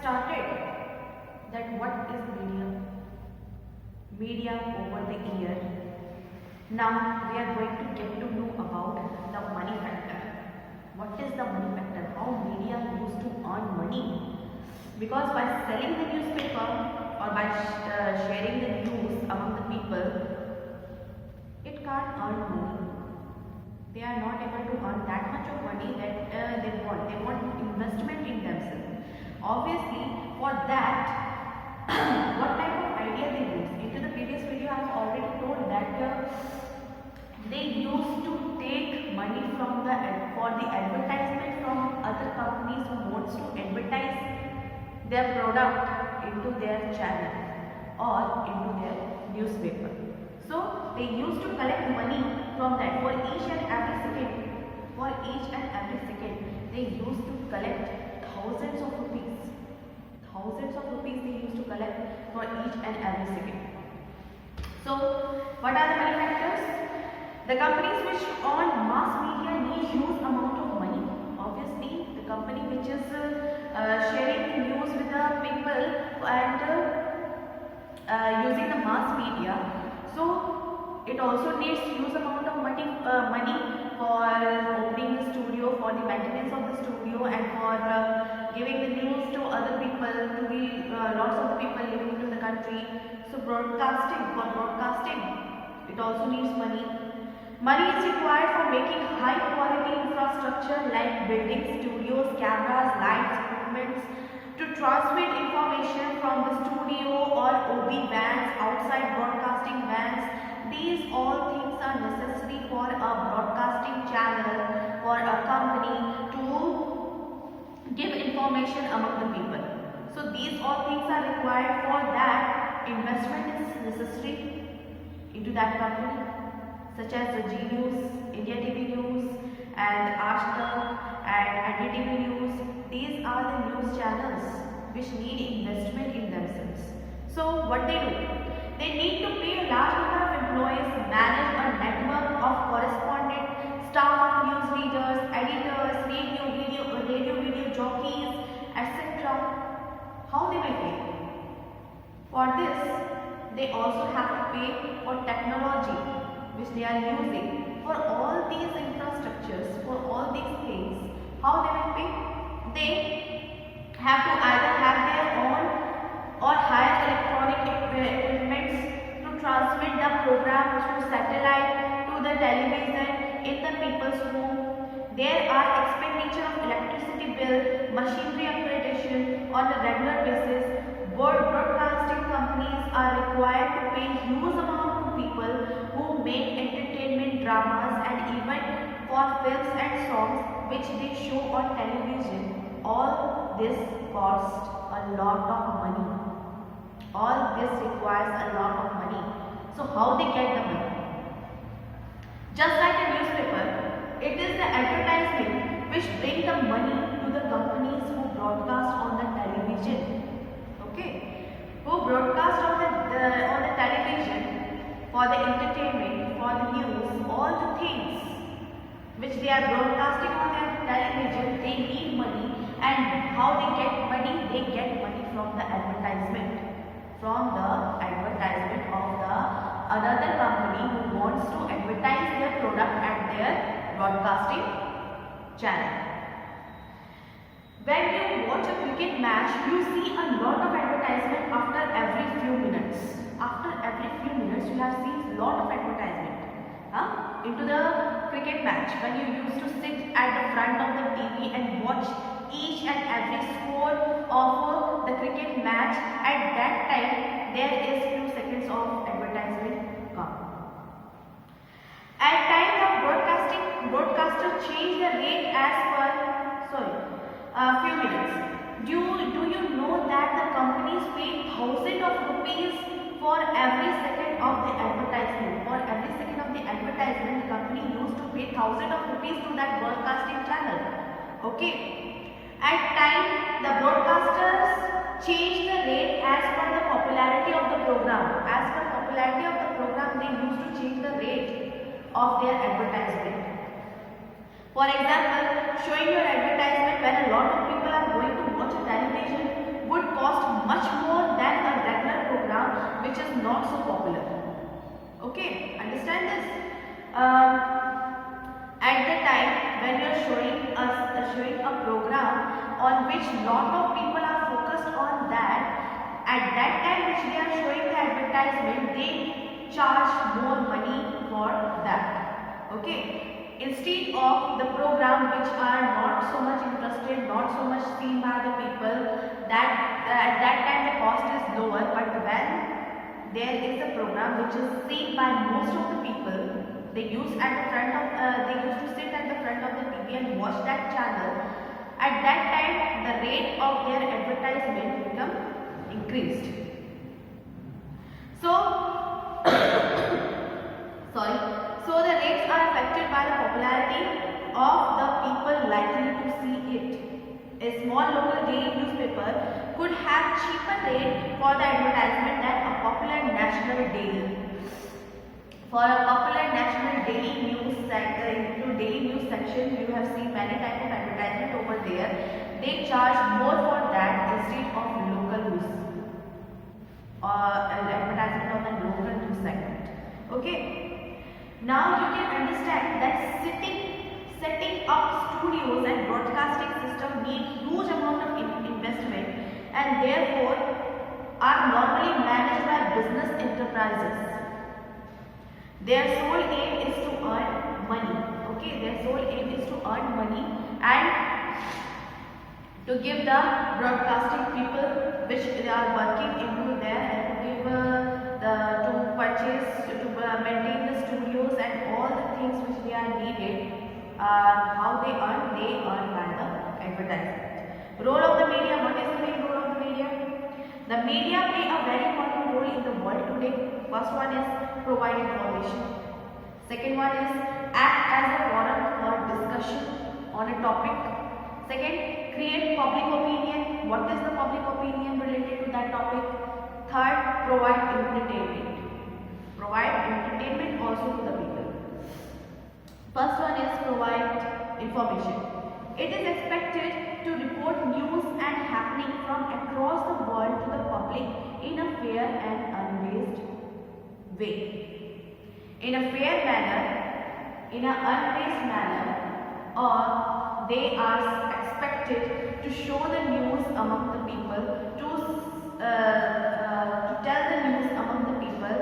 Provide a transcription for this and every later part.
started that what is media over the year. Now we are going to get to know about the money factor. What is the money factor? How media used to earn money? Because by selling the newspaper or by sharing the news among the people, it can't earn money. They are not able to earn that much of money that they want. They want investment in themselves. Obviously, for that, what type of idea they use? Into the previous video, I have already told that they used to take money from for the advertisement from other companies who wants to advertise their product into their channel or into their newspaper. So they used to collect money from that for each and every second. For each and every second, they used to collect thousands of rupees. Thousands of rupees they used to collect for each and every second. So what are the money factors? The companies which earn mass media need huge amount of money. Obviously, the company which is sharing the news with the people and using the mass media, so it also needs huge amount of money for opening the studio, for the maintenance of the studio, and for giving the news to other people, to the lots of people living into the country. So broadcasting, it also needs money. Money is required for making high quality infrastructure like buildings, studios, cameras, lights, equipments, to transmit information from the studio or OB vans, outside broadcasting vans. These all things are necessary for a broadcasting channel, for a company to give information among the people. So these all things are required. For that, investment is necessary into that company, such as the G News, India TV News, and Aaj Tak and NDTV News. These are the news channels which need investment in themselves. So what they do? They need to pay a large number of employees, manage a network of correspondent, staff of news readers, editors, radio video jockeys, etc. How they will pay? For this, they also have to pay for technology which they are using. For all these infrastructures, for all these things, how they will pay? They have to either have their own or hire electronic equipments to transmit the program through satellite to the television in the people's home. There are expenditure of electricity bill, machinery accreditation on a regular basis. Broadcasting companies are required to pay huge amount to people who make entertainment dramas and even for films and songs which they show on television. All this costs a lot of money. All this requires a lot of money. So how they get the money? Just like a newspaper, it is the advertisement which bring the money to the companies who broadcast on the television. Okay, who broadcast on the television for the entertainment, for the news, all the things which they are broadcasting on their television. They need money, and how they get money? They get money from the advertisement. From the advertisement of the another company who wants to advertise their product at their broadcasting channel. When you watch a cricket match, you see a lot of advertisement after every few minutes. After every few minutes, you have seen a lot of advertisement into the cricket match. When you used to sit at the front of the TV and watch each and every score of the cricket match, at that time there is few seconds of advertisement come. At time the broadcaster change the rate as per few minutes. Do you know that the companies pay thousands of rupees for every second of the advertisement? For every second of the advertisement, the company used to pay thousands of rupees to that broadcasting channel. Okay. At time, the broadcasters change the rate as per the popularity of the program. As per popularity of the program, they used to change the rate of their advertisement. For example, showing your advertisement when a lot of people are going to watch a television would cost much more than a regular program which is not so popular. Okay, understand this? At the time when you are showing a program on which lot of people are focused on that, at that time which they are showing the advertisement, they charge more money for that. Okay, instead of the program which are not so much interested, not so much seen by the people, that at that time the cost is lower. But when there is a program which is seen by most of the people, they used to sit at the front of the TV and watch that channel. At that time, the rate of their advertisement become increased. So, so the rates are affected by the popularity of the people likely to see it. A small local daily newspaper could have cheaper rate for the advertisement than a popular national daily. For a popular national daily news section, you have seen many types of advertisement over there. They charge more for that instead of local news or advertisement of the local news segment. Okay. Now you can understand that setting up studios and broadcasting system need huge amount of investment, and therefore are normally managed by business enterprises. Their sole aim is to earn money. Okay, their sole aim is to earn money and to give the broadcasting people which they are working into there, and to give to purchase, to maintain the studios and all the things which they are needed. How they earn? They earn by the advertisement. Role of the media. What is the main role of the media? The media play a very important role in the world today. First one is provide information. Second one is act as a forum for discussion on a topic. Second, create public opinion. What is the public opinion related to that topic? Third, provide entertainment. Provide entertainment also to the people. First one is provide information. It is expected to report news and happening from across the world to the public in a fair and unbiased way. In a fair manner, in an unbiased manner, or they are expected to show the news among the people, to tell the news among the people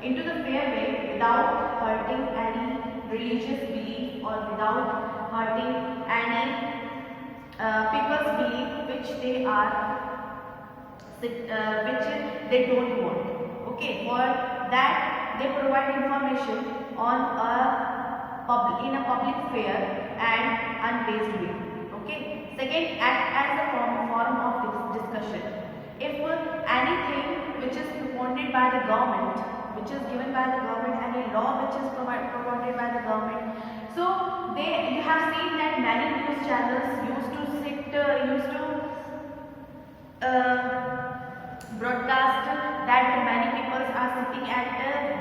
into the fair way without hurting any religious belief or without hurting any people's belief which they don't want. Okay, for that they provide information on in a public fair and unbiased way. Okay. Second, act as a forum of discussion. If anything which is promoted by the government, which is given by the government, any law which is promoted by the government, so you have seen that many news channels used to broadcast that many people are sitting at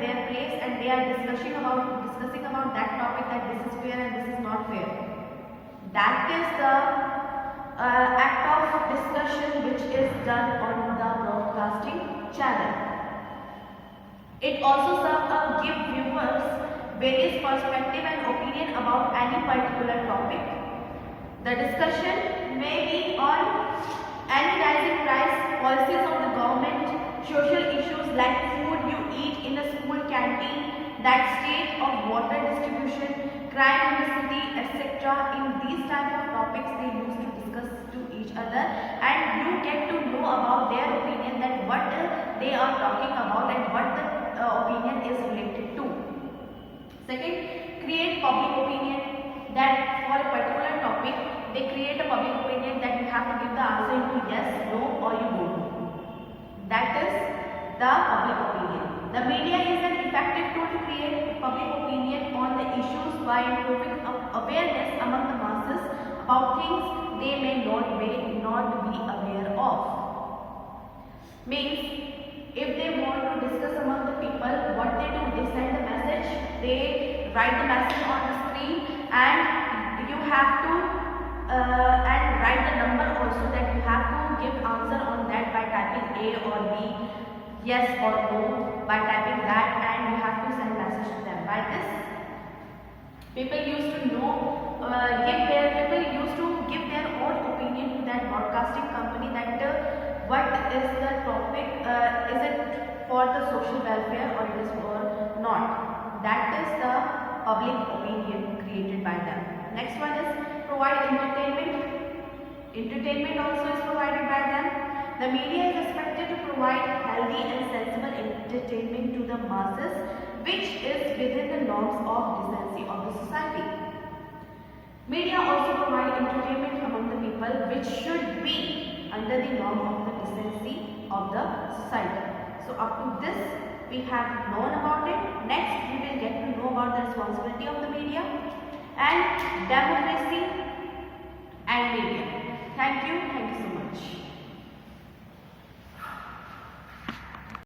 their place and they are discussing about that topic, that this is fair and this is not fair. That is the act of discussion which is done on the broadcasting channel. It also serves to give viewers various perspective and opinion about any particular topic. The discussion may be on any rising price, policies of the government, social issues like food you eat in a school canteen, that state of water distribution, crime in the city, etc. In these type of topics they used to discuss to each other, and you get to know about their opinion, that what they are talking about and what the opinion is related to. Second, create public opinion, that for a particular topic they create a public opinion that you have to give the answer into yes, no or you don't know. That is the public opinion. The media is an effective tool to create public opinion on the issues by improving awareness among the masses about things they may not be aware of. Means, if they want to discuss among the people, what they do, they send the message, they write the message on the screen, and you have to and write the number also, that you have to give answer on that by typing A or B, yes or no, by typing that, and you have to send message to them. By this, people used to know, people used to give their own opinion to that broadcasting company, that what is the topic, is it for the social welfare or it is for not. That is the public opinion created by them. Next one is provide entertainment. Entertainment also is provided by them. The media is expected to provide healthy and sensible entertainment to the masses, which is within the norms of decency of the society. Media also provide entertainment among the people, which should be under the norm of the decency of the society. So up to this we have known about it. Next we will get to know about the responsibility of the media and democracy